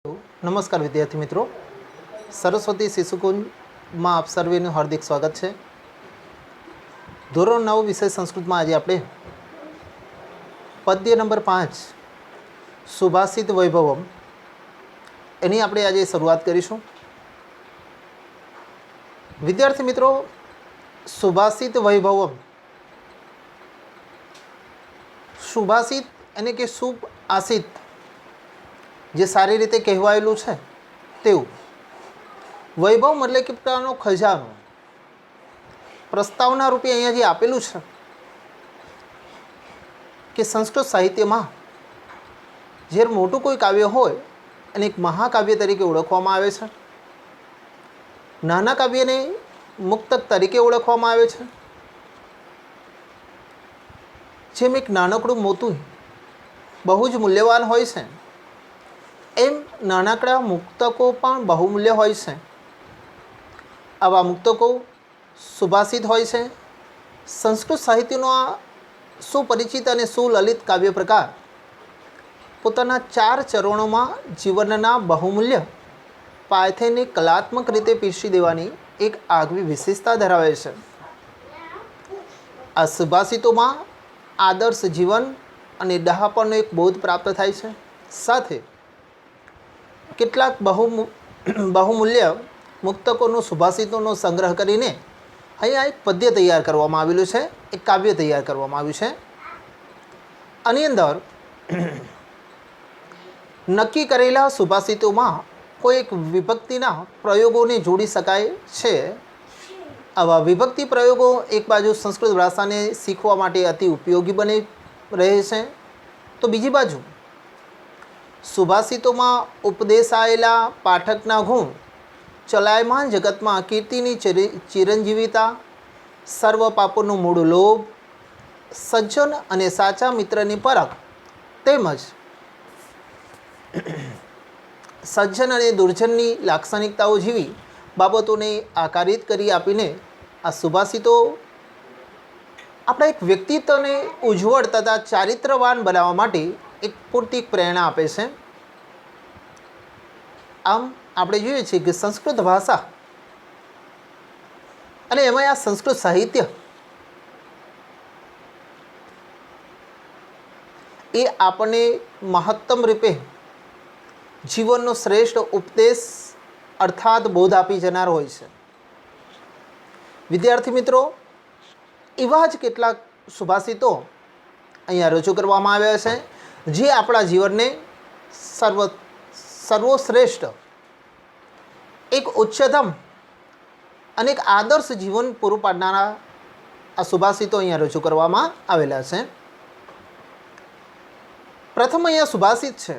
नमस्कार विद्यार्थी मित्रों, सरस्वती शिशुकुंज में आप सर्वेનું हार्दिक स्वागत है। ધોરણ 9 વિષય સંસ્કૃતમાં આજે આપણે પદ્ય નંબર 5 સુભાષિત વૈભવમ એની આપણે આજે શરૂઆત કરીશું। વિદ્યાર્થી મિત્રો, સુભાષિત વૈભવમ સુભાષિત એટલે કે શુભ આસિત જે સારી રીતે કહેવાયેલું છે તેવું, વૈભવ એટલે કે પોતાનો ખજાનો પ્રસ્તાવના રૂપે અહીંયા જે આપેલું છે કે સંસ્કૃત સાહિત્યમાં જ્યારે મોટું કોઈ કાવ્ય હોય અને એક મહાકાવ્ય તરીકે ઓળખવામાં આવે છે, નાના કાવ્યને મુક્તક તરીકે ઓળખવામાં આવે છે। જેમ એક નાનકડું મોતું બહુ જ મૂલ્યવાન હોય છે, એમ નાનકડા મુક્તકો પણ બહુમૂલ્ય હોય છે। આવા મુક્તકો સુભાષિત હોય છે। સંસ્કૃત સાહિત્યનો આ સુપરિચિત અને સુલલિત કાવ્ય પ્રકાર પોતાના 4 ચરણોમાં જીવનના બહુમૂલ્ય પાયથેને કલાત્મક રીતે પીરસી દેવાની એક આગવી વિશેષતા ધરાવે છે। આ સુભાષિતોમાં આદર્શ જીવન અને ડહાપણનો એક બોધ પ્રાપ્ત થાય છે। સાથે કેટલાક બહુમૂલ્ય મુક્તકોનો સુભાષિતોનો સંગ્રહ કરીને અહીંયા એક પદ્ય તૈયાર કરવામાં આવેલું છે, એક કાવ્ય તૈયાર કરવામાં આવ્યું છે। આની અંદર નક્કી કરેલા સુભાષિતોમાં કોઈ એક વિભક્તિના પ્રયોગોને જોડી શકાય છે। આવા વિભક્તિ પ્રયોગો એક બાજુ સંસ્કૃત ભાષાને શીખવા માટે અતિ ઉપયોગી બની રહે છે, તો બીજી બાજુ સુભાષિતોમાં ઉપદેશાયેલા પાઠકના ગુણ ચલાયમાન જગતમાં કીર્તિની ચિરંજીવિતા, સર્વ પાપોનું મૂળ લોભ, સજ્જન અને સાચા મિત્રની પરખ તેમજ સજ્જન અને દુર્જનની લાક્ષણિકતાઓ જેવી બાબતોને આકારિત કરી આપીને આ સુભાષિતો આપણા એક વ્યક્તિત્વને ઉજ્જવળ તથા ચારિત્રવાન બનાવવા માટે એક પૂરતી પ્રેરણા આપે છે। આમ આપણે જોઈએ છીએ કે સંસ્કૃત ભાષા અને એમાં આ સંસ્કૃત સાહિત્ય એ આપણને મહત્તમ રૂપે જીવનનો શ્રેષ્ઠ ઉપદેશ અર્થાત બોધ આપી જનાર હોય છે। વિદ્યાર્થી મિત્રો, એવા જ કેટલાક સુભાષિતો અહીંયા રજૂ કરવામાં આવ્યા છે જે આપણા જીવનને સર્વશ્રેષ્ઠ એક ઉચ્ચતમ અને એક આદર્શ જીવન પૂરું પાડનારા આ સુભાષિતો અહીંયા રજૂ કરવામાં આવેલા છે। પ્રથમ અહીંયા સુભાષિત છે,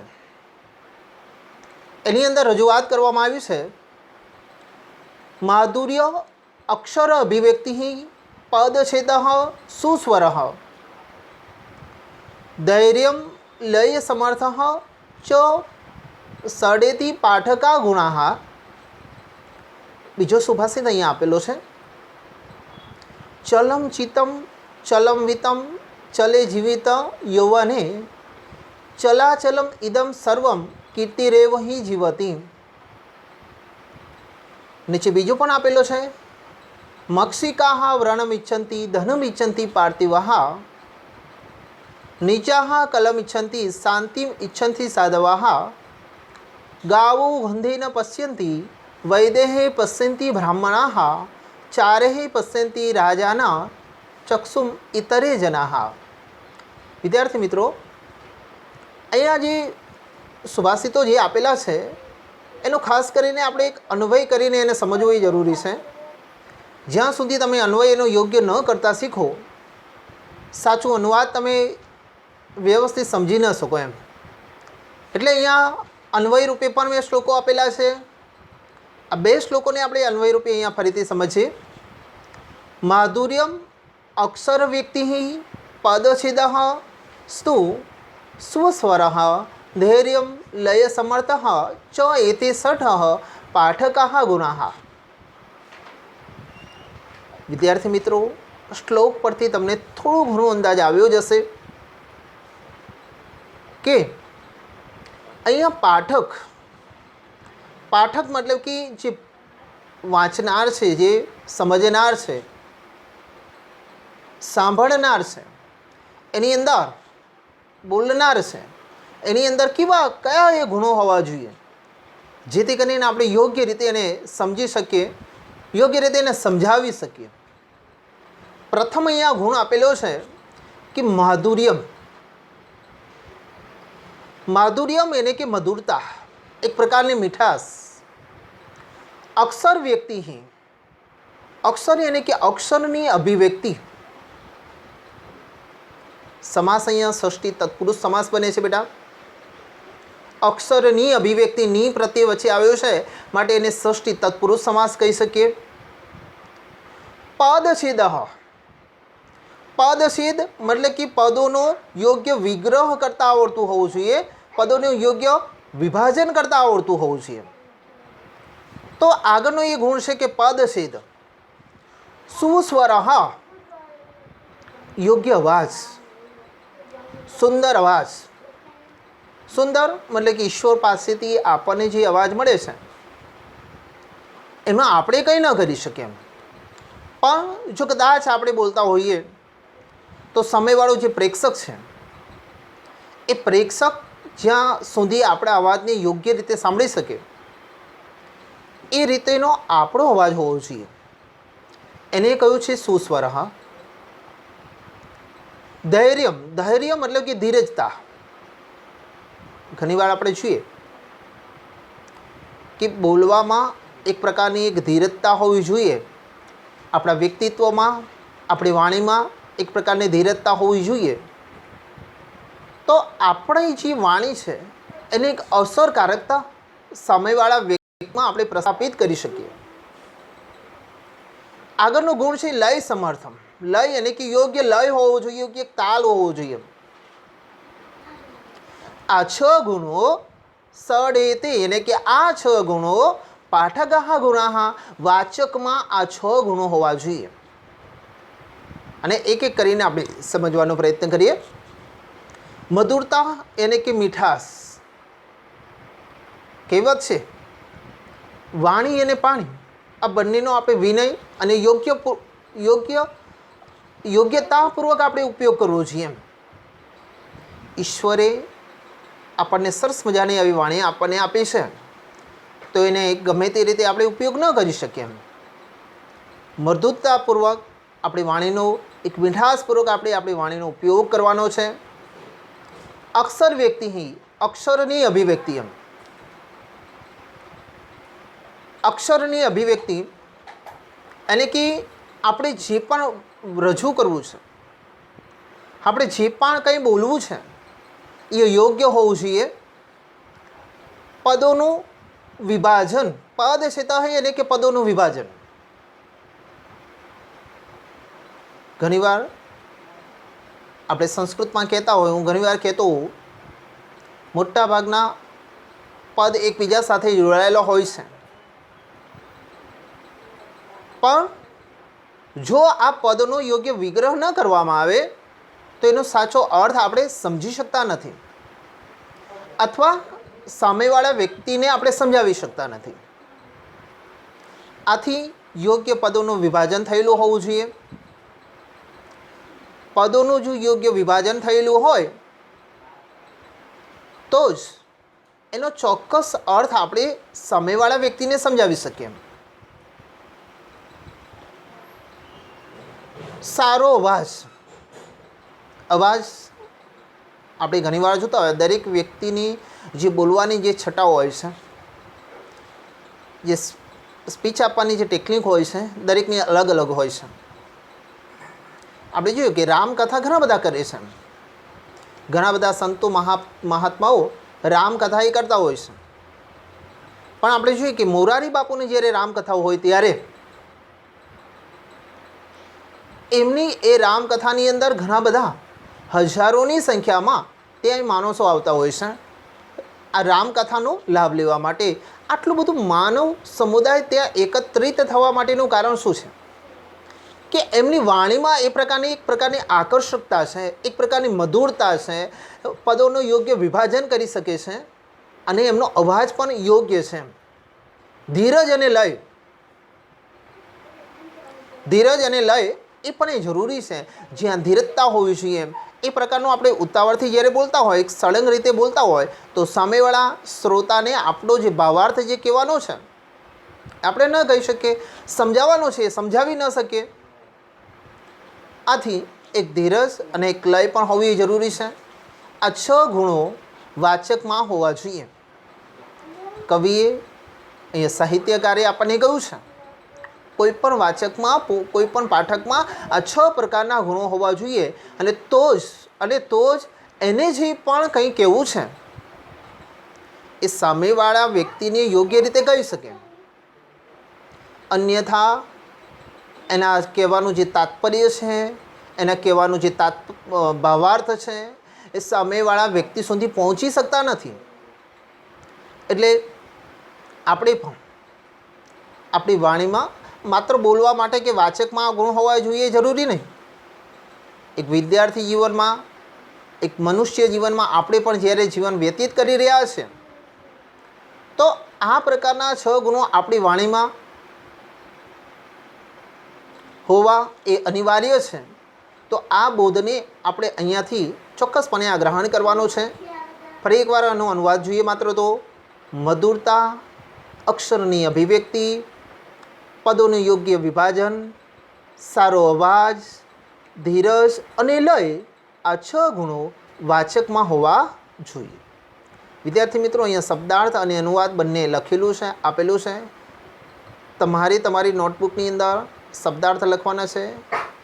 એની અંદર રજૂઆત કરવામાં આવી છે, માધુર્ય અક્ષર અભિવ્યક્તિ પદછેદ સુસ્વર ધૈર્યમ લય સમર્થ ચ સડેતી પાઠકા ગુણા। બીજો સુભાષિત અહીંયા આપેલો છે, ચલમ ચિતમ ચલમ વિતમ ચલે જીવિત યૌવને ચલાચલમ ઇદમ સર્વમ કીર્તિરેવ હિ જીવતી। નીચે બીજો પણ આપેલો છે, મક્ષિકા વ્રણમ ઇચ્છંતી ધનમ ઇચ્છંતી પાર્થિવા નીચા કલમ ઇચ્છંતી શાંતિમ ઇચ્છંતી સાધવા ગાવો ગંધેન પશ્યંતી વૈદેહે પશ્યંતી બ્રાહ્મણા ચારેહે પશ્યંતી રાજાના ચક્ષુમ ઇતરે જના। વિદ્યાર્થી મિત્રો, અહીંયા જે સુભાષિતો જે આપેલા છે એનો ખાસ કરીને આપણે એક અન્વય કરીને એને સમજવું એ જરૂરી છે। જ્યાં સુધી તમે અન્વય એનો યોગ્ય ન કરતા શીખો, સાચું અનુવાદ તમે વ્યવસ્થિત સમજી ન શકો એમ। એટલે અહીંયા અન્વય રૂપે પણ મેં શ્લોકો આપેલા છે। આ 2 શ્લોકોને આપણે અન્વય રૂપે અહીંયા ફરીથી સમજીએ। માધુર્યમ અક્ષર વ્યક્તિ પદછેદ સ્તુ સ્વસ્વર ધૈર્યમ લય સમર્થ ચ એતે ષઠ પાઠકા ગુણા। વિદ્યાર્થી મિત્રો, શ્લોક પરથી તમને થોડો ઘણો અંદાજ આવ્યો જ હશે કે અહીંયા પાઠક પાઠક મતલબ કે જે વાંચનાર છે, જે સમજનાર છે, સાંભળનાર છે, એની અંદર બોલનાર છે, એની અંદર કયા એ ગુણો હોવા જોઈએ, જેથી કરીને આપણે યોગ્ય રીતે એને સમજી શકીએ, યોગ્ય રીતે એને સમજાવી શકીએ. પ્રથમ અહીંયા ગુણ આપેલો છે કે માધુર્યમ. માધુર્યમ એને કે મધુરતા, એક પ્રકારની મીઠાશ. અક્ષર વ્યક્તિ ही, અક્ષર એને કે અક્ષરની અભિવ્યક્તિ. સમાસ અહીંયા ષષ્ઠી તત્પુરુષ સમાસ બને છે બેટા. અક્ષરની અભિવ્યક્તિ ની પ્રત્યય વચ્ચે આવ્યો છે માટે એને ષષ્ઠી તત્પુરુષ સમાસ કહી શકીએ. પદછેદ. પદછેદ મતલબ કે પદોનો યોગ્ય વિગ્રહ કરતા આવડતું હોવું જોઈએ, પદોનું યોગ્ય વિભાજન કરતા આવડતું હોવું જોઈએ. તો આગળનો એ ગુણ છે કે પદછેદ. સુસ્વર, યોગ્ય અવાજ, સુંદર અવાજ. સુંદર મતલબ કે ઈશ્વર પાસેથી આપણને જે અવાજ મળે છે એમાં આપણે કંઈ ન કરી શકીએ એમ, પણ જો કદાચ આપણે બોલતા હોઈએ તો સામેવાળો જે પ્રેક્ષક છે એ પ્રેક્ષક જ્યાં સુધી આપણા અવાજને યોગ્ય રીતે સાંભળી શકે એ રીતેનો આપણો અવાજ હોવો જોઈએ. એને કહ્યું છે સુસ્વર. ધૈર્યમ. ધૈર્ય મતલબ કે ધીરજતા. ઘણીવાર આપણે જોઈએ કે બોલવામાં એક પ્રકારની એક ધીરજતા હોવી જોઈએ, આપણા વ્યક્તિત્વમાં, આપણી વાણીમાં એક પ્રકારની ધીરજતા હોવી જોઈએ. તો આપણી જે વાણી છે એને એક અસરકારકતા સામેવાળા વ્યક્તિમાં આપણે પ્રસ્થાપિત કરી શકીએ. આગળનો ગુણ છે લય સમર્થમ. લય એટલે કે યોગ્ય લય હોવો જોઈએ, યોગ્ય તાલ હોવો જોઈએ. આ 6 ગુણો સડેતે એટલે કે આ 6 ગુણો પાઠગઃ ગુણાઃ, વાચકમાં આ 6 ગુણો હોવા જોઈએ. અને એક એક કરીને આપણે સમજવાનો પ્રયત્ન કરીએ. મધુરતા એને કે મીઠાશ. કહેવત છે વાણી અને પાણી આ બંનેનો આપણે વિનય અને યોગ્યતાપૂર્વક આપણે ઉપયોગ કરવો જોઈએ એમ. ઈશ્વરે આપણને સરસ મજાની આવી વાણી આપણને આપી છે તો એને ગમે તે રીતે આપણે ઉપયોગ ન કરી શકીએ એમ. મૃદુતાપૂર્વક આપણી વાણીનો, એક મીઠાશપૂર્વક આપણે આપણી વાણીનો ઉપયોગ કરવાનો છે. અક્ષર વ્યક્તિ, અક્ષરની અભિવ્યક્તિ એમ. અક્ષરની અભિવ્યક્તિ એટલે કે આપણે જે પણ રજૂ કરવું છે, આપણે જે પણ કંઈ બોલવું છે એ યોગ્ય હોવું જોઈએ. પદોનું વિભાજન. પદ છે તો એટલે કે પદોનું વિભાજન. ઘણીવાર આપણે સંસ્કૃતમાં કહેતા હોય, હું ઘણીવાર કહેતો હોઉં, મોટાભાગના પદ એકબીજા સાથે જોડાયેલા હોય છે, પણ જો આ પદનો યોગ્ય વિગ્રહ ન કરવામાં આવે તો એનો સાચો અર્થ આપણે સમજી શકતા નથી અથવા સામેવાળા વ્યક્તિને આપણે સમજાવી શકતા નથી. આથી યોગ્ય પદોનું વિભાજન થયેલું હોવું જોઈએ. પદોનું જો યોગ્ય વિભાજન થયેલું હોય તો જ એનો ચોક્કસ અર્થ આપણે સામેવાળા વ્યક્તિને સમજાવી શકીએ. સારો અવાજ. અવાજ આપણે ઘણીવાર જોતા હોય, દરેક વ્યક્તિની જે બોલવાની જે છટા હોય છે, જે સ્પીચ આપવાની જે ટેકનિક હોય છે, દરેકની અલગ અલગ હોય છે. આપણે જોયું કે રામકથા ઘણા બધા કરે છે, ઘણા બધા સંતો મહાત્માઓ રામકથા એ કરતા હોય છે. પણ આપણે જોઈએ કે મોરારી બાપુની જ્યારે રામકથાઓ હોય ત્યારે એમની એ રામકથાની અંદર ઘણા બધા હજારોની સંખ્યામાં ત્યાં માણસો આવતા હોય છે આ રામકથાનો લાભ લેવા માટે. આટલું બધું માનવ સમુદાય ત્યાં એકત્રિત થવા માટેનું કારણ શું છે? કે એમની વાણીમાં એક પ્રકારની આકર્ષકતા છે, એક પ્રકારની મધુરતા છે, પદોનું યોગ્ય વિભાજન કરી શકે છે અને એમનો અવાજ પણ યોગ્ય છે. ધીરજ અને લય, ધીરજ અને લય એ પણ એ જરૂરી છે. જ્યાં ધીરજતા હોવી જોઈએ એ પ્રકારનું આપણે ઉતાવળથી જ્યારે બોલતા હોય, એક સળંગ રીતે બોલતા હોય, તો સામેવાળા શ્રોતાને આપણો જે ભાવાર્થ જે કહેવાનો છે આપણે ન કહી શકીએ, સમજાવવાનો છે સમજાવી ન શકીએ. આથી એક ધીરજ અને એક લય પણ હોવી જરૂરી છે. આ 6 ગુણો વાચકમાં હોવા જોઈએ. કવિએ અહીંયા સાહિત્યકારે આપણને કહ્યું છે કોઈ પણ વાચકમાં, કોઈ પણ પાઠકમાં આ 6 પ્રકારના ગુણો હોવા જોઈએ, અને તો જ એને જે પણ કંઈ કહેવું છે એ સામેવાળા વ્યક્તિને યોગ્ય રીતે કહી શકે. અન્યથા એના કહેવાનું જે તાત્પર્ય છે, એના કહેવાનું જે ભાવાર્થ છે એ સામેવાળા વ્યક્તિ સુધી પહોંચી શકતા નથી. એટલે આપણે પણ આપણી વાણીમાં માત્ર બોલવા માટે કે વાચકમાં આ ગુણ હોવા જોઈએ જરૂરી નહીં. એક વિદ્યાર્થી જીવનમાં, એક મનુષ્ય જીવનમાં આપણે પણ જ્યારે જીવન વ્યતીત કરી રહ્યા છે તો આ પ્રકારના 6 ગુણો આપણી વાણીમાં હોવા એ અનિવાર્ય છે. તો આ બોધને આપણે અહીંયાથી ચોક્કસપણે આ ગ્રહણ કરવાનો છે. ફરી એકવાર આનો અનુવાદ જોઈએ માત્ર તો: મધુરતા, અક્ષરની અભિવ્યક્તિ, પદોનું યોગ્ય વિભાજન, સારો અવાજ, ધીરજ અને લય, આ 6 ગુણો વાચકમાં હોવા જોઈએ. વિદ્યાર્થી મિત્રો, અહીંયા શબ્દાર્થ અને અનુવાદ બંને લખેલું છે, આપેલું છે. તમારે તમારી નોટબુકની અંદર શબ્દાર્થ લખવાના છે,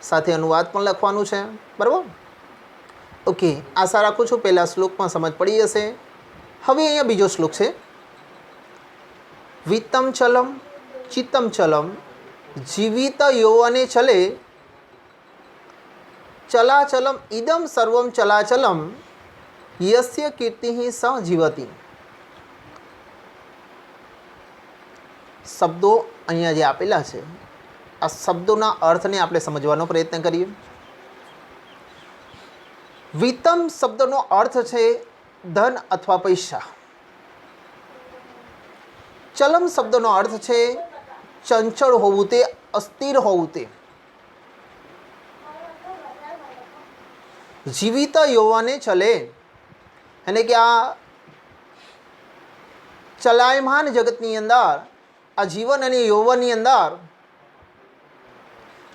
સાથે અનુવાદ પણ લખવાનું છે. બરાબર? ઓકે, આશા રાખું છું પહેલા શ્લોકમાં સમજ પડી હશે. હવે અહીંયા બીજો શ્લોક છે: વિત્તમ ચલમ ચિત્તમ ચલમ જીવિત યૌવને ચલે ચલાચલમ ઇદમ સર્વમ ચલાચલમ યસ્ય કીર્તિ સ જીવતી. શબ્દો અહીંયા જે આપેલા છે આ શબ્દોના અર્થને આપણે સમજવાનો પ્રયત્ન કરીએ. વિત્તમ શબ્દનો અર્થ છે ધન અથવા પૈસા. ચલમ શબ્દનો અર્થ છે ચંચળ હોવું, તે અસ્થિર હોવું. તે જીવિત યૌવને ચલે એટલે કે આ ચલાયમાન જગતની અંદર, આ જીવન અને યૌવનની અંદર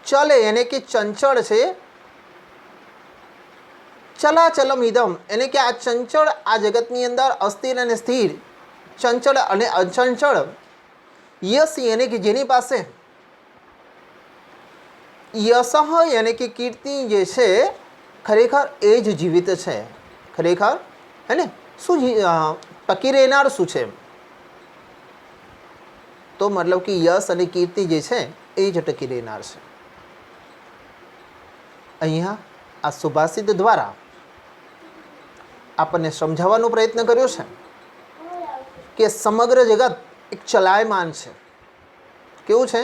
ચલે એને કે ચંચળ છે. ચલાચલમ ઇદમ એટલે કે આ ચંચળ આ જગતની અંદર અસ્થિર અને સ્થિર, ચંચળ અને અચંચળ. યશ એને કે જેની પાસે, યશઃ એને કે કીર્તિ જે છે ખરેખર એ જ જીવિત છે. ખરેખર હે ને શું ટકી રહેનાર શું છે? તો મતલબ કે યશ અને કીર્તિ જે છે એ જ ટકી રહેનાર છે. અહીંયા આ સુભાષિત દ્વારા આપણને સમજાવવાનો પ્રયત્ન કર્યો છે કે સમગ્ર જગત એક ચલાયમાન છે. કેવું છે?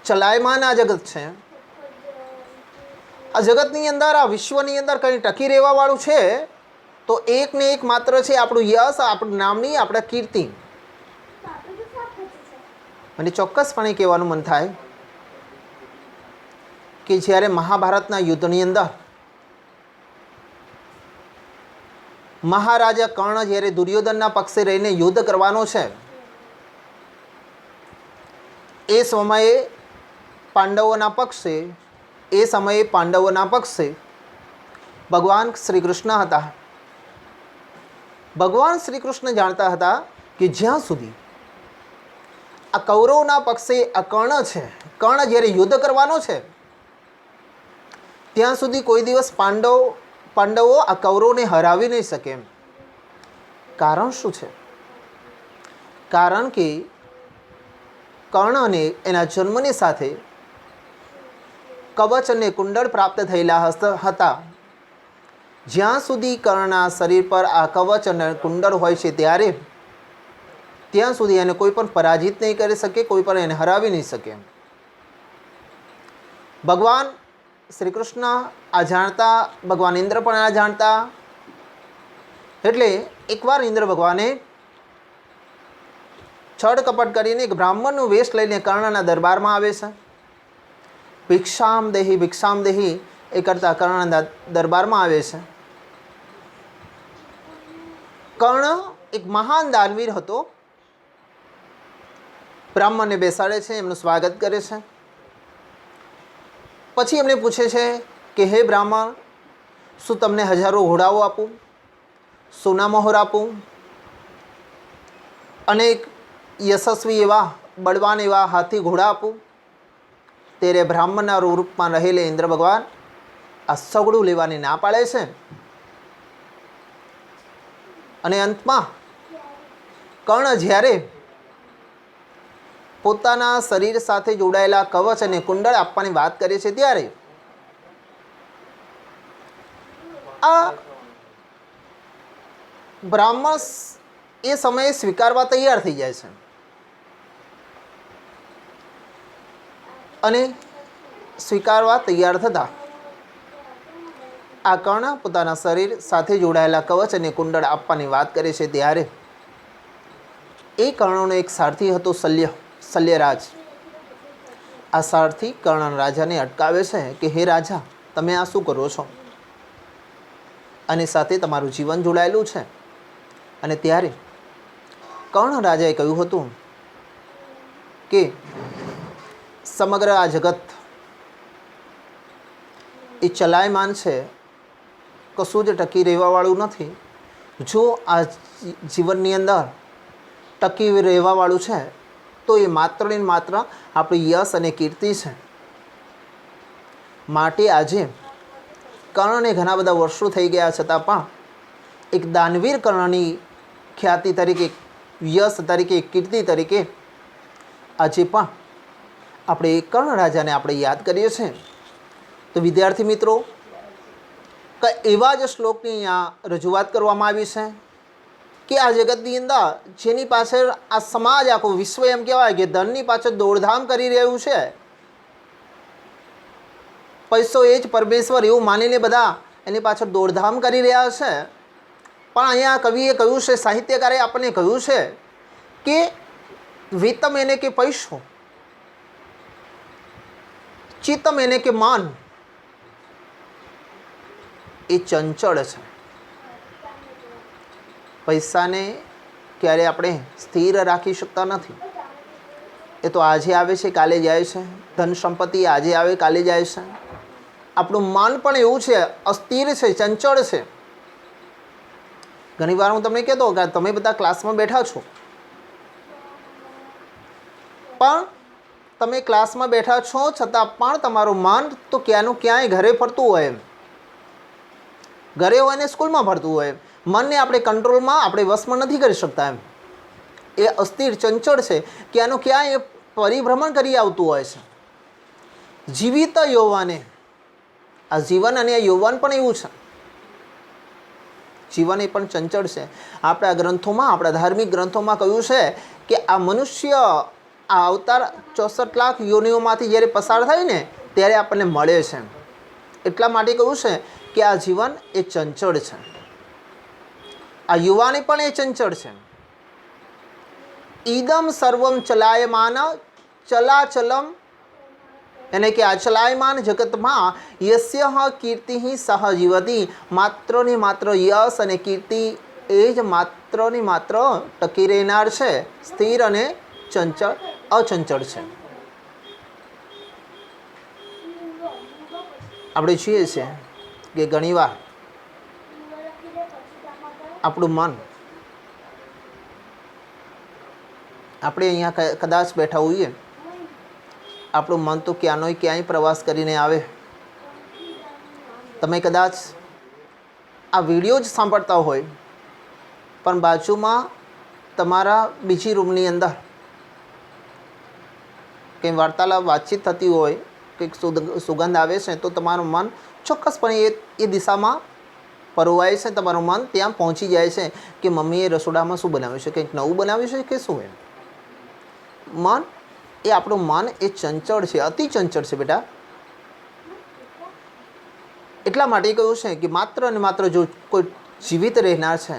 ચલાયમાન આ જગત છે. આ જગતની અંદર, આ વિશ્વની અંદર કંઈ ટકી રહેવાવાળું છે તો એક ને એક માત્ર છે આપણું યશ, આપણું નામની, આપણા કીર્તિ. મને ચોક્કસપણે કહેવાનું મન થાય કે જ્યારે મહાભારતના યુદ્ધની અંદર મહારાજા કર્ણ જ્યારે દુર્યોધનના પક્ષે રહીને યુદ્ધ કરવાનો છે એ સમયે પાંડવોના પક્ષે ભગવાન શ્રી કૃષ્ણ હતા. ભગવાન શ્રી કૃષ્ણ જાણતા હતા કે જ્યાં સુધી આ કૌરવના પક્ષે આ કર્ણ છે, કર્ણ જ્યારે યુદ્ધ કરવાનો છે ત્યાં સુધી કોઈ દિવસ પાંડવો આ કૌરવને હરાવી નહીં શકે. કારણ શું છે? કારણ કે કર્ણને એના જન્મની સાથે કવચ અને કુંડળ પ્રાપ્ત થયેલા હતા. જ્યાં સુધી કર્ણના શરીર પર આ કવચ અને કુંડળ હોય છે ત્યાં સુધી એને કોઈ પણ પરાજિત નહીં કરી શકે, કોઈ પણ એને હરાવી નહીં શકે. ભગવાન શ્રી કૃષ્ણ આ જાણતા, ભગવાન ઇન્દ્ર પણ આ જાણતા. એટલે એકવાર ઇન્દ્ર ભગવાને છળ કપટ કરીને એક બ્રાહ્મણનું વેશ લઈને કર્ણના દરબારમાં આવે છે. ભિક્ષામ દેહી એ કરતાં કર્ણના દરબારમાં આવે છે. કર્ણ એક મહાન દાનવીર હતો. બ્રાહ્મણને બેસાડે છે, એમનું સ્વાગત કરે છે. પછી એમને પૂછે છે કે હે બ્રાહ્મણ, શું તમને 1000 ઘોડાઓ આપું, સોના મહોર આપું, અનેક યશસ્વી એવા બળવાન એવા હાથી ઘોડા આપું? ત્યારે બ્રાહ્મણના રૂપમાં રહેલે ઇન્દ્ર ભગવાન આ સગડું લેવાની ના પાડે છે. અને અંતમાં કર્ણ જ્યારે પોતાના શરીર સાથે જોડાયેલા કવચ અને કુંડળ આપવાની વાત કરે છે ત્યારે આ બ્રાહ્મણ એ સમયે સ્વીકારવા તૈયાર થઈ જાય છે. અને સ્વીકારવા તૈયાર થતાં આ કર્ણ પોતાના શરીર સાથે જોડાયેલા કવચ અને કુંડળ આપવાની વાત કરે છે ત્યારે એ કર્ણનો એક સારથી હતો શલ્યરાજ. આ સારથી કર્ણ રાજાને અટકાવે છે કે હે રાજા, તમે આ શું કરો છો? અને સાથે તમારું જીવન જોડાયેલું છે. અને ત્યારે કર્ણ રાજાએ કહ્યું હતું કે સમગ્ર આ જગત એ ચલાયમાન છે, કશું જ ટકી રહેવાવાળું નથી. જો આ જીવનની અંદર ટકી રહેવાવાળું છે તો એ માત્ર ને માત્ર આપણી યશ અને કીર્તિ છે. માટે આજે કર્ણને ઘણા બધા વર્ષો થઈ ગયા છતાં પણ એક દાનવીર કર્ણની ખ્યાતિ તરીકે, યશ તરીકે, કીર્તિ તરીકે આજે પણ આપણે કર્ણ રાજાને આપણે યાદ કરીએ છીએ. તો વિદ્યાર્થી મિત્રો, એવા જ શ્લોકની અહીંયા રજૂઆત કરવામાં આવી છે કે આ જગતની અંદર જેની પાછળ આ સમાજ, આખો વિશ્વ એમ કહેવાય કે ધનની પાછળ દોડધામ કરી રહ્યું છે, પૈસો એ જ પરમેશ્વર એવું માનીને બધા એની પાછળ દોડધામ કરી રહ્યા છે. પણ અહીંયા કવિએ કહ્યું છે, સાહિત્યકારે આપણને કહ્યું છે કે વિત્તમ એને કે પૈસો, ચિત્તમ એને કે માન એ ચંચળ છે. પૈસાને ક્યારે આપણે સ્થિર રાખી શકતા નથી. એ તો આજે આવે છે, કાલે જાય છે. ધન સંપત્તિ આજે આવે, કાલે જાય છે. આપણું માન પણ એવું છે, અસ્થિર છે, ચંચળ છે. ઘણીવાર હું તમને કહેતો કે તમે બધા ક્લાસમાં બેઠા છો, પણ તમે ક્લાસમાં બેઠા છો છતાં પણ તમારું મન તો ક્યાંનું ક્યાંય ઘરે ફરતું હોય, ઘરે હોય ને સ્કૂલમાં ફરતું હોય. મનને આપણે કંટ્રોલમાં, આપણે વશમાં નથી કરી શકતા. એ અસ્થિર, ચંચળ છે, ક્યાંનું ક્યાંય પરિભ્રમણ કરી આવતું હોય છે. જીવિત યૌવને, આ જીવન અને આ યૌવન પણ એવું છે. જીવન એ પણ ચંચળ છે. આપણા ગ્રંથોમાં, આપણા ધાર્મિક ગ્રંથોમાં કહ્યું છે કે આ મનુષ્ય આ અવતાર 64 લાખ યોનિઓમાંથી જ્યારે પસાર થાય ને ત્યારે આપણને મળે છે. એટલા માટે કહ્યું છે કે આ જીવન એ ચંચળ છે, આ યુવાની પણ એ ચંચળ છે. ઈદમ સર્વમ ચલાયમાન ચલાચલમ, એને કે આ ચલાયમાન જગતમાં યસ્ય કીર્તિ સહ જીવતી, માત્ર ને માત્ર યશ અને કીર્તિ એ જ માત્ર ને માત્ર ટકી રહેનાર છે, સ્થિર અને ચંચળ, અચંચળ છે. આપણે જોઈએ છીએ કે ઘણીવાર આપણું મન, આપણે અહીંયા કદાચ બેઠા હોઈએ, આપણું મન તો ક્યાંનો ક્યાંય પ્રવાસ કરીને આવે. તમે કદાચ આ વિડીયો જ સાંભળતા હોય પણ બાજુમાં તમારા બીજી રૂમની અંદર કંઈ વાર્તાલાપ, વાતચીત થતી હોય, કંઈક સુગંધ આવે છે તો તમારું મન ચોક્કસપણે એ દિશામાં પરોવાય છે. તમારું મન ત્યાં પહોંચી જાય છે કે મમ્મીએ રસોડામાં શું બનાવ્યું છે, કંઈક નવું બનાવ્યું છે કે શું. એમ મન, એ આપણું મન એ ચંચળ છે, અતિ ચંચળ છે બેટા. એટલા માટે કહ્યું છે કે માત્ર ને માત્ર જો કોઈ જીવિત રહેનાર છે,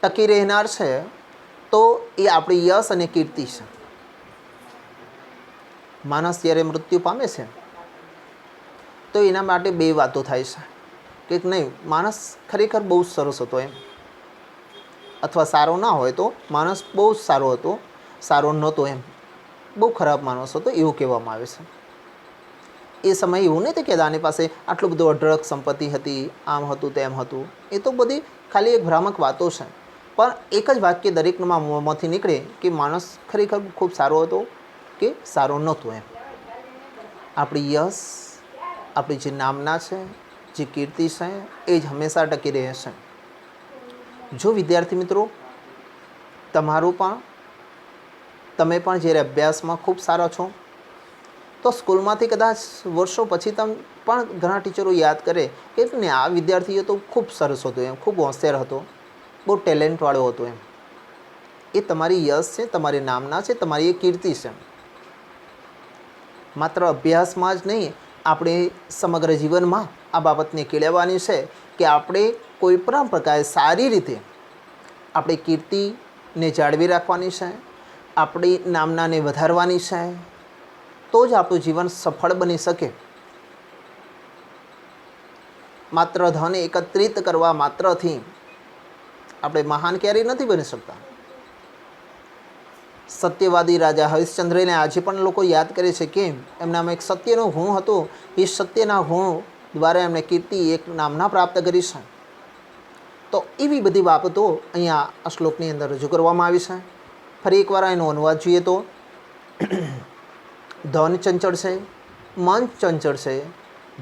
ટકી રહેનાર છે, તો એ આપણી યશ અને કીર્તિ છે. માણસ જ્યારે મૃત્યુ પામે છે તો એના માટે બે વાતો થાય છે કે નહીં, માણસ ખરેખર બહુ જ સરસ હતો એમ, અથવા સારો ના હોય તો માણસ બહુ જ સારો હતો, સારો નહોતો એમ, બહુ ખરાબ માણસ હતો એવું કહેવામાં આવે છે. એ સમયે એવું નથી કે આની પાસે આટલું બધું અઢળક સંપત્તિ હતી, આમ હતું તેમ હતું. એ તો બધી ખાલી એક ભ્રામક વાતો છે. પણ એક જ વાક્ય દરેકના મોંમાંથી નીકળે કે માણસ ખરેખર ખૂબ સારો હતો કે સારો નહોતો એમ. આપણી યશ, આપણી જે નામના છે, જે કીર્તિ છે, એ જ હંમેશા ટકી રહે છે. જો વિદ્યાર્થી મિત્રો તમે પણ જ્યારે અભ્યાસમાં ખૂબ સારા છો તો સ્કૂલમાંથી કદાચ વર્ષો પછી તમે પણ ઘણા ટીચરો યાદ કરે કે ને આ વિદ્યાર્થીઓ તો ખૂબ સરસ હતો એમ, ખૂબ હોશિયાર હતો, બહુ ટેલેન્ટવાળો હતો એમ. એ તમારી યશ છે, તમારી નામના છે, તમારી એ કીર્તિ છે. માત્ર અભ્યાસમાં જ નહીં, આપણે સમગ્ર જીવનમાં આ બાબતને કેળવવાની છે કે આપણે કોઈ પણ પ્રકારે સારી રીતે આપણી કીર્તિને જાળવી રાખવાની છે, આપણી નામનાને વધારવાની છે, તો જ આપણું જીવન સફળ બની શકે. માત્ર ધન એકત્રિત કરવા માત્રથી આપણે મહાન ક્યારેય નથી બની શકતા. સત્યવાદી રાજા હરિશ્ચંદ્રને આજે પણ લોકો યાદ કરે છે કે એમનામાં એક સત્યનો ગુણ હતો. એ સત્યના ગુણ દ્વારા એમણે કીર્તિ એક નામના પ્રાપ્ત કરી છે. તો એવી બધી બાબતો અહીંયા આ શ્લોકની અંદર રજૂ કરવામાં આવી છે. ફરી એકવાર એનો અનુવાદ જોઈએ તો ધન ચંચળ છે, મન ચંચળ છે,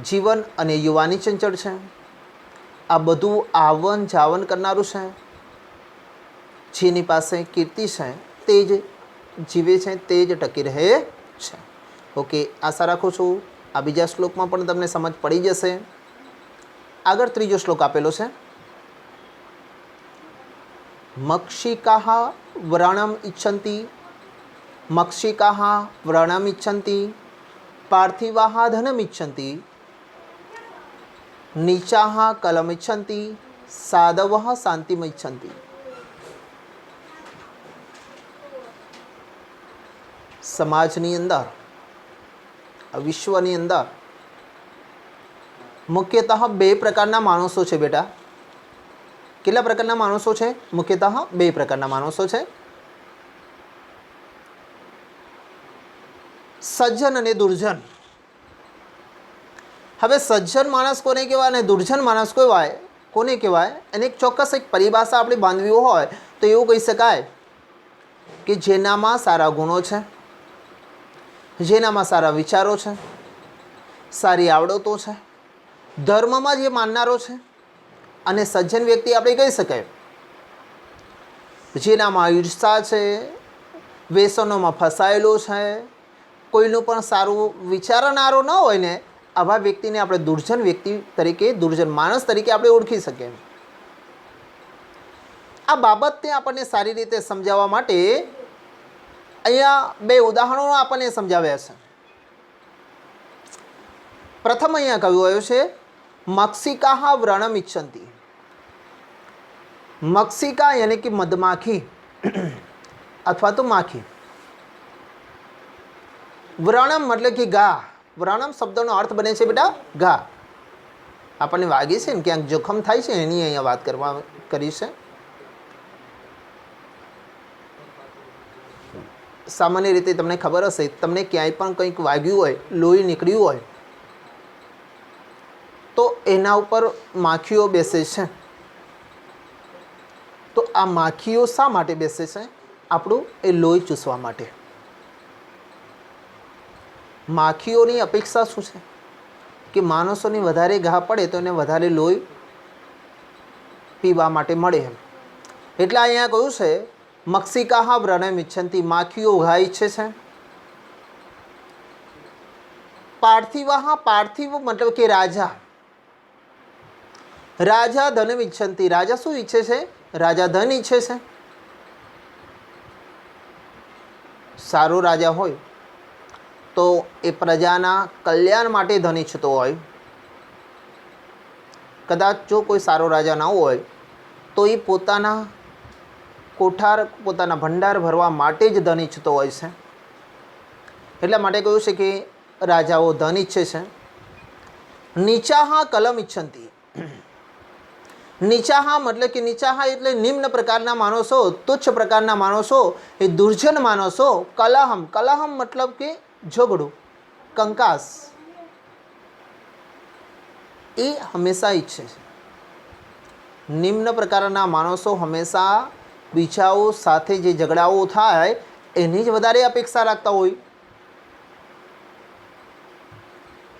જીવન અને યુવાની ચંચળ છે. આ બધું આવન જાવન કરનારું છે. જેની પાસે કીર્તિ છે તે જ જીવે છે, તે જ ટકી રહે છે. ઓકે, આશા રાખું છું આ બીજા શ્લોકમાં પણ તમને સમજ પડી જશે. આગળ ત્રીજો શ્લોક આપેલો છે. મક્ષિકાઃ વ્રણમ ઇચ્છન્તિ, મક્ષિકાઃ વ્રણમ ઇચ્છન્તિ, પાર્થિવાઃ ધનમ ઇચ્છન્તિ, નીચાઃ કલમ ઇચ્છન્તિ, સાધવઃ શાંતિમ ઇચ્છન્તિ. સમાજની અંદર, વિશ્વની અંદર મુખ્યતઃ બે પ્રકારના માણસો છે બેટા. કેટલા પ્રકારના માણસો છે? મુખ્યતઃ બે પ્રકારના માણસો છે, સજ્જન અને દુર્જન. હવે સજ્જન માણસ કોને કહેવાય અને દુર્જન માણસ કોને કહેવાય? એને એક ચોક્કસ એક પરિભાષા આપણે બાંધવી હોય તો એવું કહી શકાય કે જેનામાં સારા ગુણો છે, જેનામાં સારા વિચારો છે, સારી આવડતો છે, ધર્મમાં જે માનનારો છે, અને સજ્જન વ્યક્તિ આપણે કહી શકાય જેનામાં ઈર્ષા છે, વ્યસનોમાં ફસાયેલો છે, કોઈનું પણ સારું વિચારનારો ન હોય ને, આવા વ્યક્તિને આપણે દુર્જન વ્યક્તિ તરીકે, દુર્જન માણસ તરીકે આપણે ઓળખી શકીએ. આ બાબતને આપણને સારી રીતે સમજાવવા માટે અહીંયા બે ઉદાહરણો આપણને સમજાવ્યા છે. પ્રથમ અહીંયા કહ્યું આવ્યું છે મક્ષિકાઃ વ્રણમ ઇચ્છન્તિ. મક્ષિકા યાની કે મધમાખી અથવા તો માખી. વ્રણમ એટલે કે ઘા. વ્રણમ શબ્દનો અર્થ બને છે બેટા ઘા. આપણને વાગે છે ને ક્યાંક જોખમ થાય છે એની અહીંયા વાત કરી છે. સામાન્ય રીતે તમને ખબર હશે, તમને ક્યાંય પણ કંઈક વાગ્યું હોય, લોહી નીકળ્યું હોય તો એના ઉપર માખીઓ બેસે છે. તો આ માખીઓ શા માટે બેસે છે? આપણું એ લોહી ચૂસવા માટે. માખીઓની અપેક્ષા શું છે કે માણસોની વધારે ઘા પડે તો એને વધારે લોહી પીવા માટે મળે એમ. એટલે અહીંયા કહ્યું છે મક્ષિકાઃ વ્રણમ ઇચ્છન્તિ, માખીઓ ઘા ઈચ્છે છે. પાર્થિવાઃ, પાર્થિવ મતલબ કે રાજા. રાજા ધનમ ઇચ્છન્તિ, રાજા શું ઈચ્છે છે? રાજા ધન ઈચ્છે છે. સારો રાજા હોય તો એ પ્રજાના કલ્યાણ માટે ધન ઈચ્છતો હોય. કદાચ જો કોઈ સારો રાજા ના હોય તો એ પોતાના કોઠાર પોતાના ભંડાર ભરવા માટે જ ધન ઈચ્છતો હોય છે. એટલા માટે કહ્યું છે કે રાજાઓ ધન ઈચ્છે છે. નીચાહા કલમ ઈચ્છંતી. નીચાહા મતલબ કે નીચાહા એટલે નિમ્ન પ્રકારના માણસો, તુચ્છ પ્રકારના માણસો, એ દુર્જન માણસો. કલહમ, કલહમ મતલબ કે ઝઘડું, કંકાસ, એ હંમેશા ઈચ્છે છે. નિમ્ન પ્રકારના માણસો હંમેશા બીજાઓ સાથે જે ઝઘડાઓ થાય એની જ વધારે અપેક્ષા રાખતા હોય.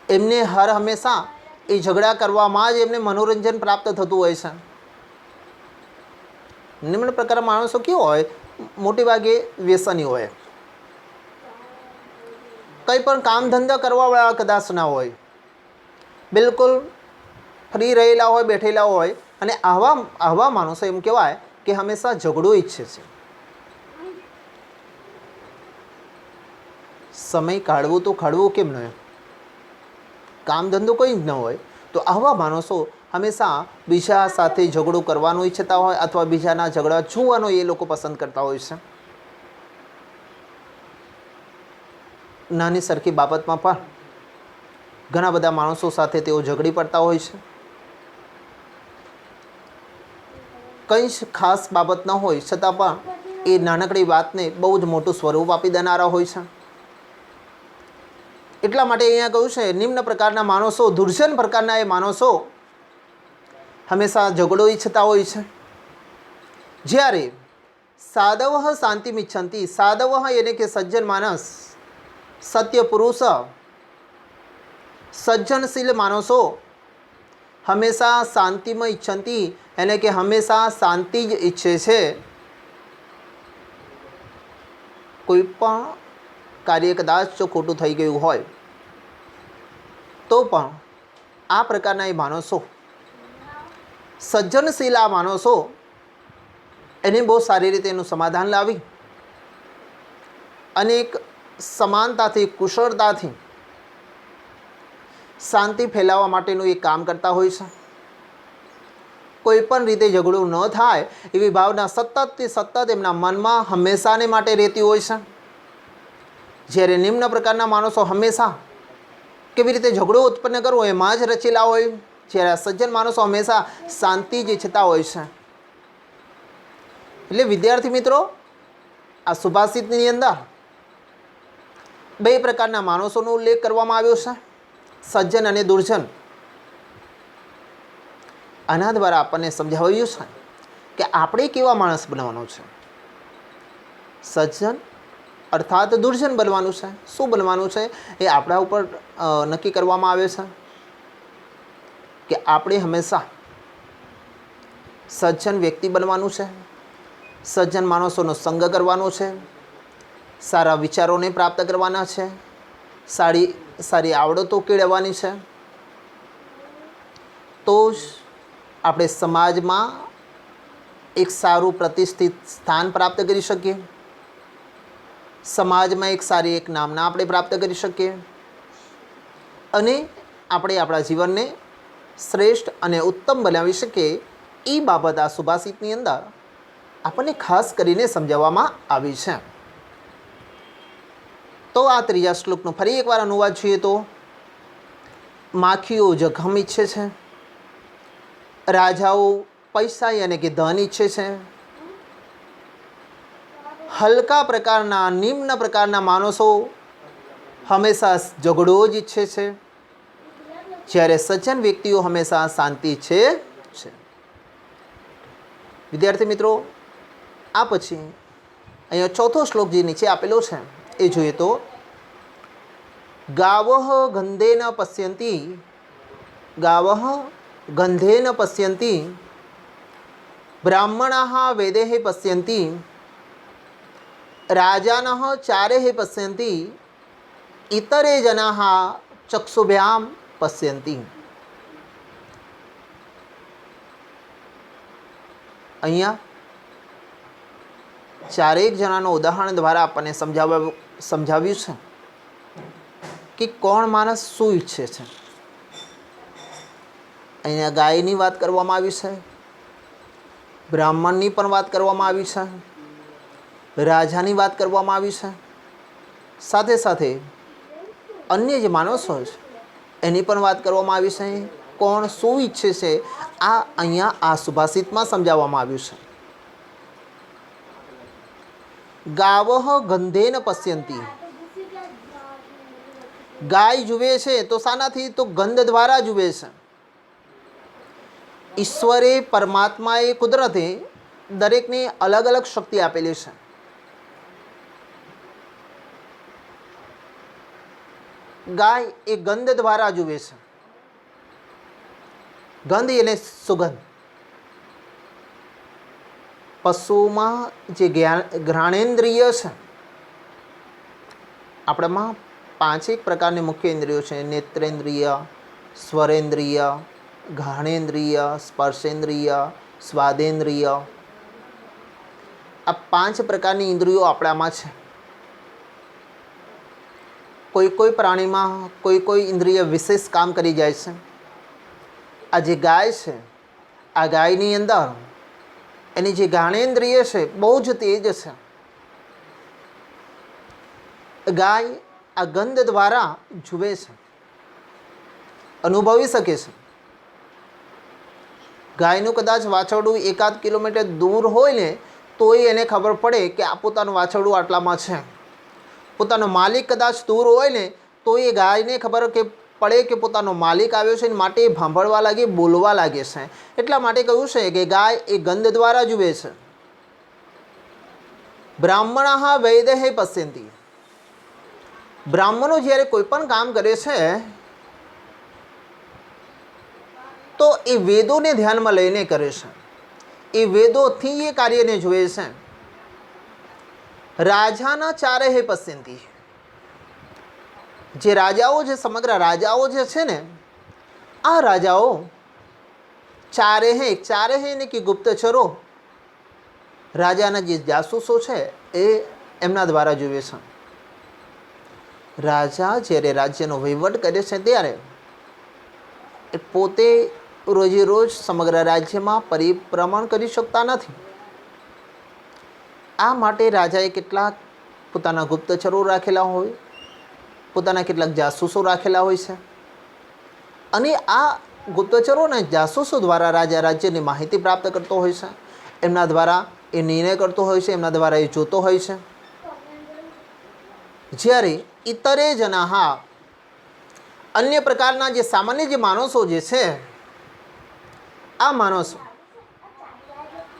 એમને હર હંમેશા એ ઝઘડા કરવામાં જ એમને મનોરંજન પ્રાપ્ત થતું હોય છે. નિમ્ન પ્રકારના માણસો કેવો હોય? મોટે ભાગે વ્યસની હોય. કંઈ પણ કામ ધંધા કરવાવાળા કદાચ ના હોય, બિલકુલ ફ્રી રહેલા હોય, બેઠેલા હોય. અને આવા માણસો એમ કહેવાય કે હંમેશા ઝઘડો ઈચ્છે છે. સમય કાઢવો તો કાઢવો કેમ ન? કામ ધંધો કંઈ જ ન હોય તો આવા માણસો હંમેશા બીજા સાથે ઝઘડો કરવાનો ઈચ્છતા હોય અથવા બીજાના ઝઘડા જોવાનો એ લોકો પસંદ કરતા હોય છે. નાની સરખી બાબતમાં પણ ઘણા બધા માણસો સાથે તેઓ ઝઘડી પડતા હોય છે. કંઈ જ ખાસ બાબત ન હોય છતાં પણ એ નાનકડી વાતને બહુ જ મોટું સ્વરૂપ આપી દેનારા હોય છે. એટલા માટે અહીંયા કહ્યું છે નિમ્ન પ્રકારના માણસો, દુર્જન પ્રકારના એ માણસો હંમેશા ઝઘડો ઈચ્છતા હોય છે. જ્યારે સાધવ શાંતિમ ઈચ્છંતી. સાધવ એટલે કે સજ્જન માણસ, સત્ય પુરુષ, સજ્જનશીલ માણસો હંમેશા શાંતિમાં ઈચ્છંતી, એટલે કે હંમેશા શાંતિ જ ઈચ્છે છે. કોઈ પણ કાર્ય કદાચ જો ખોટું થઈ ગયું હોય તો પણ આ પ્રકારના એ માણસો, સજ્જનશીલ આ માણસો એને બહુ સારી રીતે એનું સમાધાન લાવી અને એક સમાનતાથી, કુશળતાથી શાંતિ ફેલાવવા માટેનું એ કામ કરતા હોય છે. કોઈ પણ રીતે ઝઘડો ન થાય એવી ભાવના સતત એમના મનમાં હંમેશાને માટે રહેતી હોય છે. જ્યારે નિમ્ન પ્રકારના માણસો હંમેશા કેવી રીતે ઝઘડો ઉત્પન્ન કરવો એમાં જ રચેલા હોય. જ્યારે આ સજ્જન માણસો હંમેશા શાંતિ જ ઈચ્છતા હોય છે. એટલે વિદ્યાર્થી મિત્રો, આ સુભાષિતની અંદર બે પ્રકારના માણસોનો ઉલ્લેખ કરવામાં આવ્યો છે, સજ્જન અને દુર્જન. આના દ્વારા આપણને સમજાવ્યું છે કે આપણે કેવા માણસ બનવાનો છે. સજ્જન અર્થાત દુર્જન બનવાનું છે. શું બનવાનું છે એ આપણા ઉપર નક્કી કરવામાં આવે છે કે આપણે હંમેશા સજ્જન વ્યક્તિ બનવાનું છે, સજ્જન માણસોનો સંગ કરવાનો છે, સારા વિચારોને પ્રાપ્ત કરવાના છે, સારી આવડતો કેળવવાની છે. તો જ આપણે સમાજમાં એક સારું પ્રતિષ્ઠિત સ્થાન પ્રાપ્ત કરી શકીએ, સમાજમાં એક સારી એક નામના આપણે પ્રાપ્ત કરી શકીએ અને આપણે આપણા જીવનને શ્રેષ્ઠ અને ઉત્તમ બનાવી શકીએ. એ બાબત આ સુભાષિતની અંદર આપણને ખાસ કરીને સમજાવવામાં આવી છે. તો આ ત્રીજા શ્લોકનો ફરી એકવાર અનુવાદ જોઈએ તો, માખીઓ જખમ ઈચ્છે છે, રાજાઓ પૈસા યાની કે ધન ઈચ્છે છે, હલકા પ્રકારના, નિમ્ન પ્રકારના માણસો હંમેશા ઝઘડો જ ઈચ્છે છે, જ્યારે સજ્જન વ્યક્તિઓ હંમેશા શાંતિ ઈચ્છે છે. વિદ્યાર્થી મિત્રો, આ પછી અહીંયા ચોથો શ્લોક જે નીચે આપેલો છે એ જોઈએ તો, ગાવઃ ગંધેન પશ્યંતી, ગાવઃ ગંધેન પશ્યંતી, બ્રાહ્મણાઃ વેદેઃ પશ્યંતી, રાજાનઃ ચારેઃ પશ્યંતી, ઇતરે જનાઃ ચક્ષુભ્યામ પશ્યંતી. અહીંયા ચારેક જણાનું ઉદાહરણ દ્વારા આપણને સમજાવ્યું છે કે કોણ માણસ શું ઈચ્છે છે. અહીંયા ગાયની વાત કરવામાં આવી છે, બ્રાહ્મણની પણ વાત કરવામાં આવી છે, રાજાની વાત કરવામાં આવી છે, સાથે સાથે અન્ય જે માણસો છે એની પણ વાત કરવામાં આવી છે. કોણ શું ઈચ્છે છે આ અહીંયા આ સુભાષિતમાં સમજાવવામાં આવ્યું છે. ગાવઃ ગંધેન પશ્યંતી, ગાય જુએ છે તો શાનાથી? તો ગંધ દ્વારા જુએ છે. ઈશ્વરે પરમાત્માએ કુદરતે દરેકને અલગ અલગ શક્તિ આપેલી છે. ગાય એ ગંધ દ્વારા જુએ છે. ગંધ એટલે સુગંધ. પશુમાં જે ઘ્રાણેન્દ્રિય છે, આપણામાં 5 પ્રકારની મુખ્ય ઇન્દ્રિયો છે. નેત્રેન્દ્રિય, સ્વરેન્દ્રિય, ઘ્રાણેન્દ્રિય, સ્પર્શેન્દ્રિય, સ્વાદેન્દ્રિય. આ 5 પ્રકારની ઇન્દ્રિયો આપણામાં છે. કોઈ પ્રાણીમાં કોઈ ઇન્દ્રિય વિશેષ કામ કરી જાય છે. આ જે ગાય છે, આ ગાયની અંદર એની જે ઘ્રાણેન્દ્રિય છે બહુ જ તેજ છે. ગાય આ ગંધ દ્વારા જુએ છે, અનુભવી શકે છે. ગાયનું કદાચ વાછરડું 1-8 કિલોમીટર દૂર હોય ને તોય એને ખબર પડે કે આ પોતાનું વાછરડું આટલામાં છે. પોતાનો માલિક કદાચ દૂર હોય ને તો એ ગાયને ખબર પડે કે પોતાનો માલિક આવ્યો છે, માટે એ ભાંભળવા લાગે, બોલવા લાગે છે. એટલા માટે કહ્યું છે કે ગાય એ ગંધ દ્વારા જુએ છે. બ્રાહ્મણઃ વૈદેહે પશ્યન્તિ, બ્રાહ્મણો જ્યારે કોઈ પણ કામ કરે છે તો એ વેદોને ધ્યાનમાં લઈને કરે છે. એ વેદોથી એ કાર્યને જુએ છે. રાજાના ચારેહે પશ્યન્તિ, જે રાજાઓ છે, સમગ્ર રાજાઓ જે છે ને, આ રાજાઓ ચારેહે ને કે ગુપ્તચરો, રાજાના જે જાસૂસો છે એ એમના દ્વારા જુએ છે. રાજા જ્યારે રાજ્યનો વહીવટ કરે છે ત્યારે એ પોતે રોજે રોજ સમગ્ર રાજ્યમાં પરિભ્રમણ કરી શકતા નથી. આ માટે રાજાએ કેટલાક પોતાના ગુપ્તચરો રાખેલા હોય, પોતાના કેટલાક જાસૂસો રાખેલા હોય છે. અને આ ગુપ્તચરો અને જાસૂસો દ્વારા રાજા રાજ્યની માહિતી પ્રાપ્ત કરતો હોય છે. એમના દ્વારા એ નિર્ણય કરતો હોય છે, એમના દ્વારા એ જોતો હોય છે. જ્યારે ઇતરે જનાહ, અન્ય પ્રકારના જે સામાન્ય જે માણસો જે છે, આ માણસો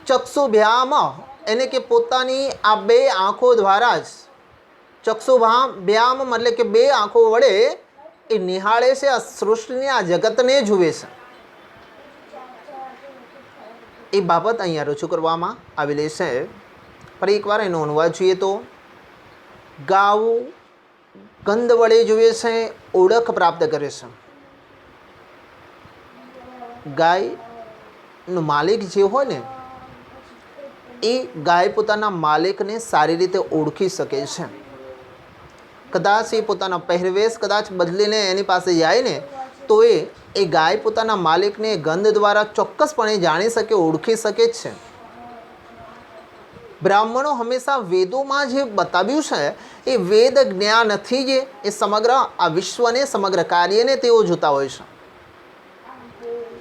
ચક્ષુભ્યામ, એને કે પોતાની આ 2 આંખો દ્વારા જ, ચક્ષુભ્યામ એટલે કે 2 આંખો વડે એ નિહાળે છે, આ સૃષ્ટિને, આ જગતને જુએ છે. એ બાબત અહીંયા રજૂ કરવામાં આવેલી છે. ફરી એકવાર એનો અનુવાદ જોઈએ તો, ગાવું ગંધ વડે જુએ છે, ઓળખ પ્રાપ્ત કરે છે. ગાયનો માલિક જે હોય ને એ ગાય પોતાના માલિકને સારી રીતે ઓળખી શકે છે. કદાચ એ પોતાના પહેરવેશ કદાચ બદલીને એની પાસે જાય ને તો એ ગાય પોતાના માલિકને ગંધ દ્વારા ચોક્કસપણે જાણી શકે, ઓળખી શકે જ છે. બ્રાહ્મણો હંમેશા વેદોમાં જે બતાવ્યું છે એ વેદ જ્ઞાનથી જ એ સમગ્ર આ વિશ્વને, સમગ્ર કાર્યને તેઓ જોતા હોય છે.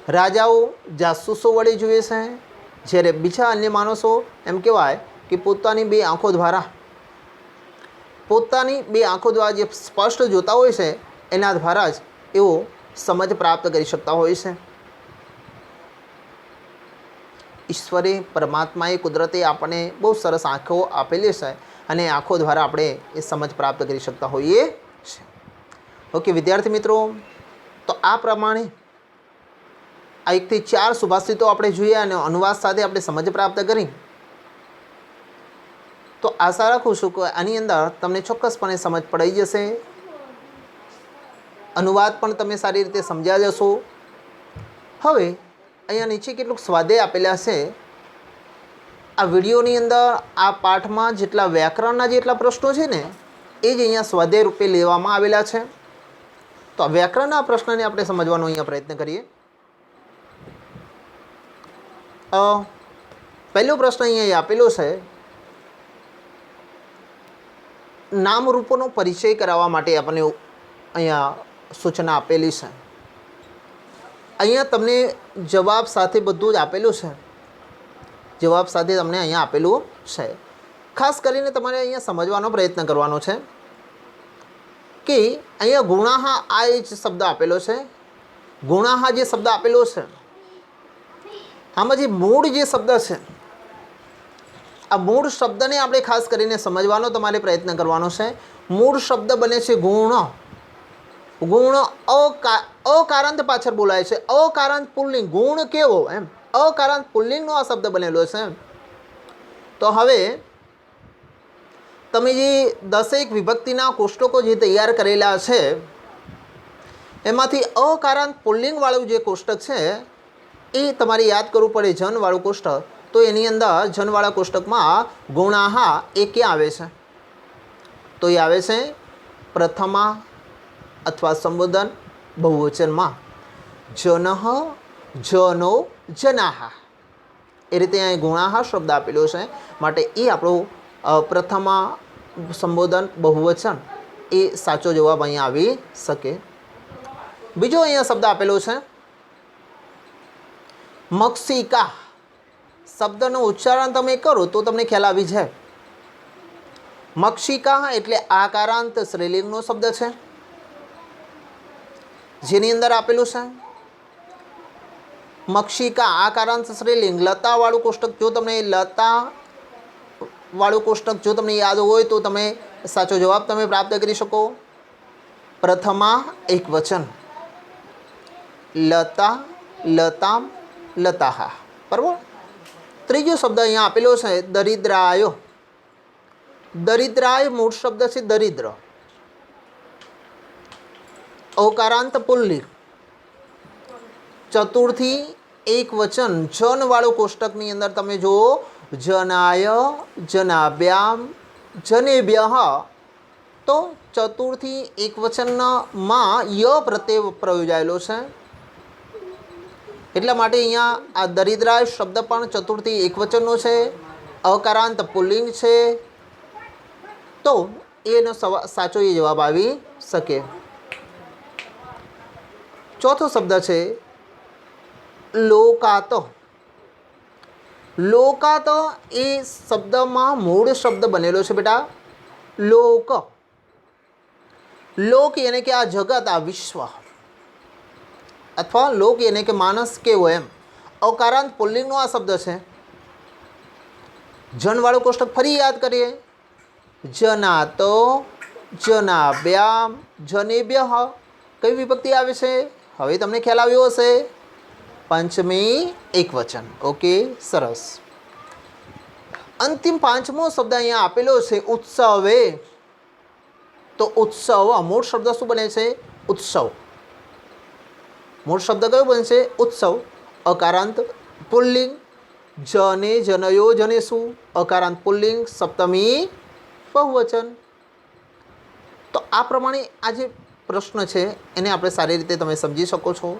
રાજાઓ જાસૂસો વડે જુએ છે, જ્યારે બીજા અન્ય માણસો એમ કહેવાય કે પોતાની 2 આંખો દ્વારા, જે સ્પષ્ટ જોતા હોય છે એના દ્વારા જ એઓ સમજ પ્રાપ્ત કરી શકતા હોય છે. ઈશ્વરે, પરમાત્માએ, કુદરતે આપણને બહુ સરસ આંખો આપેલી છે અને આંખો દ્વારા આપણે એ સમજ પ્રાપ્ત કરી શકતા હોઈએ છીએ. ઓકે વિદ્યાર્થી મિત્રો, તો આ પ્રમાણે આ 1 થી 4 સુભાષિતો આપણે જોઈએ અને અનુવાદ સાથે આપણે સમજ પ્રાપ્ત કરી. તો આશા રાખું છું કે આની અંદર તમને ચોક્કસપણે સમજ પડી જશે. અનુવાદ પણ તમે સારી રીતે સમજ્યા જશો. હવે અહીંયા નીચે કેટલુંક સ્વાધ્યાય આપેલા છે. આ વિડીયોની અંદર આ પાઠમાં જેટલા વ્યાકરણના જેટલા પ્રશ્નો છે ને એ જ અહીંયા સ્વાધ્યાય રૂપે લેવામાં આવેલા છે. તો આ વ્યાકરણના પ્રશ્નને આપણે સમજવાનો અહીંયા પ્રયત્ન કરીએ. પહેલો પ્રશ્ન અહીંયા આપેલો છે, નામરૂપોનો પરિચય કરાવવા માટે આપણને અહીંયા સૂચના આપેલી છે. અહીંયા તમને જવાબ સાથે બધું જ આપેલું છે. જવાબ સાથે તમને અહીંયા આપેલું છે. ખાસ કરીને તમારે અહીંયા સમજવાનો પ્રયત્ન કરવાનો છે કે અહીંયા ગુણાહ આ જ શબ્દ આપેલો છે. ગુણાહ જે શબ્દ આપેલો છે, આમાં જે મૂળ જે શબ્દ છે, આ મૂળ શબ્દને આપણે ખાસ કરીને સમજવાનો તમારે પ્રયત્ન કરવાનો છે. મૂળ શબ્દ બને છે ગુણ. ગુણ અકારાંત પાછળ બોલાય છે. અકારાંત પુલ્લિંગ. ગુણ કેવો એમ અકારાંત પુલ્લિંગનો આ શબ્દ બનેલો છે. તો હવે તમે જે 10 વિભક્તિના કોષ્ટકો જે તૈયાર કરેલા છે એમાંથી અકારાંત પુલ્લિંગવાળું જે કોષ્ટક છે એ તમારે યાદ કરવું પડે. જનવાળું કોષ્ટક, તો એની અંદર જનવાળા કોષ્ટકમાં ગુણાહ એ ક્યાં આવે છે? તો એ આવે છે પ્રથમા અથવા સંબોધન બહુવચનમાં. જનઃ, જનો, જનાહ, એ રીતે અહીં ગુણાહ શબ્દ આપેલો છે. માટે એ આપણો પ્રથમા સંબોધન બહુવચન એ સાચો જવાબ અહીંયા આવી શકે. બીજો અહીંયા શબ્દ આપેલો છે મક્ષિકા. શબ્દનું ઉચ્ચારણ તમે કરો તો તમને ખ્યાલ આવી જાય. મક્ષિકા એટલે આકારાંત સ્ત્રીલિંગનો શબ્દ છે, જેની અંદર આપેલું છે મક્ષિકા આકારાંત સ્ત્રીલિંગ. લતાવાળું કોષ્ટક, જો તમને લતાવાળું કોષ્ટક જો તમને યાદ હોય તો તમે સાચો જવાબ તમે પ્રાપ્ત કરી શકો. પ્રથમા એક વચન, લતા, લતામ, લતાહ. બરાબર. ત્રીજો શબ્દ અહીંયા આપેલો છે દરિદ્રાય. દરિદ્રાય મૂળ શબ્દ છે દરિદ્ર. અકારાંત પુલ્લિંગ. ચતુર્થી એક વચન જનવાળું કોષ્ટકની અંદર તમે જુઓ જનાય, જનાભ્યામ, જનેભ્યઃ. તો ચતુર્થી એક વચનમાં ય પ્રત્યય પ્રયોજાયેલો છે. એટલા માટે અહીંયા આ દરિદ્રાય શબ્દ પણ ચતુર્થી એક વચનનો છે, અકારાંત પુલ્લિંગ છે. તો એનો સાચો એ જવાબ આવી શકે. ચોથો શબ્દ છે લોકાત. લોકાત એ શબ્દમાં મૂળ શબ્દ બનેલો છે બેટા લોક. લોક યાની કે આ જગત, આ વિશ્વ, અથવા લોક યાની કે માનસ કેવો એમ. અકારાંત પુલ્લિંગનો આ શબ્દ છે. જનવાળું કોષ્ટક ફરી યાદ કરીએ. જનાતો, જનાભ્યામ, જનેભ્યઃ. કઈ વિભક્તિ આવે છે? હવે તમને ખ્યાલ આવ્યો હશે. પંચમી એક વચન. ઓકે, સરસ. અંતિમ પાંચમો શબ્દ અહીંયા આપેલો છે ઉત્સવે. તો ઉત્સવ મૂળ શબ્દ શું બને છે? ઉત્સવ. મૂળ શબ્દ કયો બને છે? ઉત્સવ. અકારાંત પુલ્લિંગ. જને, જનયો, જનેસુ. અકારાંત પુલ્લિંગ. સપ્તમી બહુવચન. તો આ પ્રમાણે આ જે પ્રશ્ન છે એને આપણે સારી રીતે તમે સમજી શકો છો.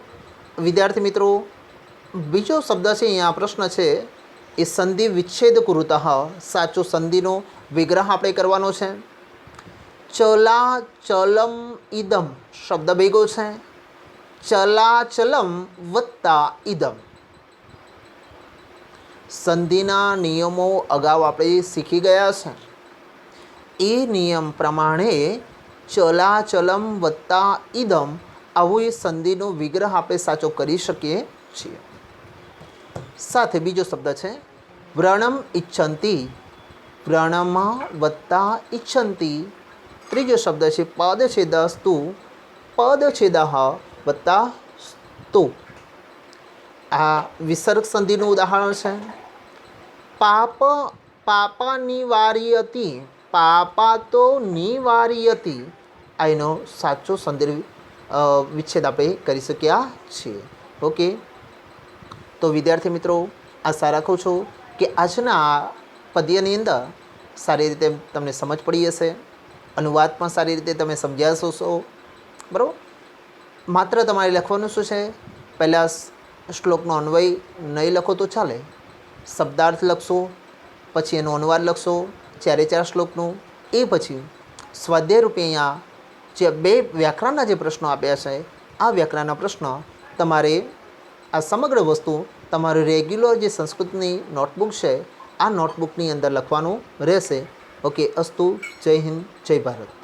વિદ્યાર્થી મિત્રો, બીજો શબ્દ છે અહીંયા પ્રશ્ન છે એ સંધિ વિચ્છેદ કૃતઃ. સાચો સંધિનો વિગ્રહ આપણે કરવાનો છે. ચલા ચલમ ઇદમ શબ્દ ભેગો છે. ચલાચલમ વત્તા ઇદમ. સંધિના નિયમો અગાઉ આપણે શીખી ગયા છે. એ નિયમ પ્રમાણે ચલાચલમ વત્તા ઇદમ આવો એ સંધિનો વિગ્રહ આપણે સાચો કરી શકીએ છીએ. સાથે બીજો શબ્દ છે વ્રણમ ઇચ્છંતી. વ્રણમ વત્તા ઇચ્છંતી. ત્રીજો શબ્દ છે પદછેદસ્તુ. પદછેદ વત્તા સ્તુ. આ વિસર્ગ સંધિનું ઉદાહરણ છે. પાપ પાપાનિવાર્યતિ. પાપાતો નિવાર્યતિ. આ એનો સાચો સંધિ વિચ્છેદ આપણે કરી શક્યા છીએ. ઓકે, તો વિદ્યાર્થી મિત્રો, આશા રાખું છું કે આજના પદ્યની અંદર સારી રીતે તમને સમજ પડી હશે. અનુવાદ પણ સારી રીતે તમે સમજ્યા હશો. બરાબર. માત્ર તમારે લખવાનું શું છે? પહેલાં શ્લોકનો અન્વય નહીં લખો તો ચાલે, શબ્દાર્થ લખશો, પછી એનો અનુવાદ લખશો 4 શ્લોકનું. એ પછી સ્વાધ્યાય રૂપે અહીંયા જે 2 વ્યાકરણના જે પ્રશ્નો આપ્યા છે, આ વ્યાકરણના પ્રશ્ન તમારે આ સમગ્ર વસ્તુ તમારું રેગ્યુલર જે સંસ્કૃતની નોટબુક છે, આ નોટબુકની અંદર લખવાનું રહેશે. ઓકે, અસ્તુ. જય હિન્દ, જય ભારત.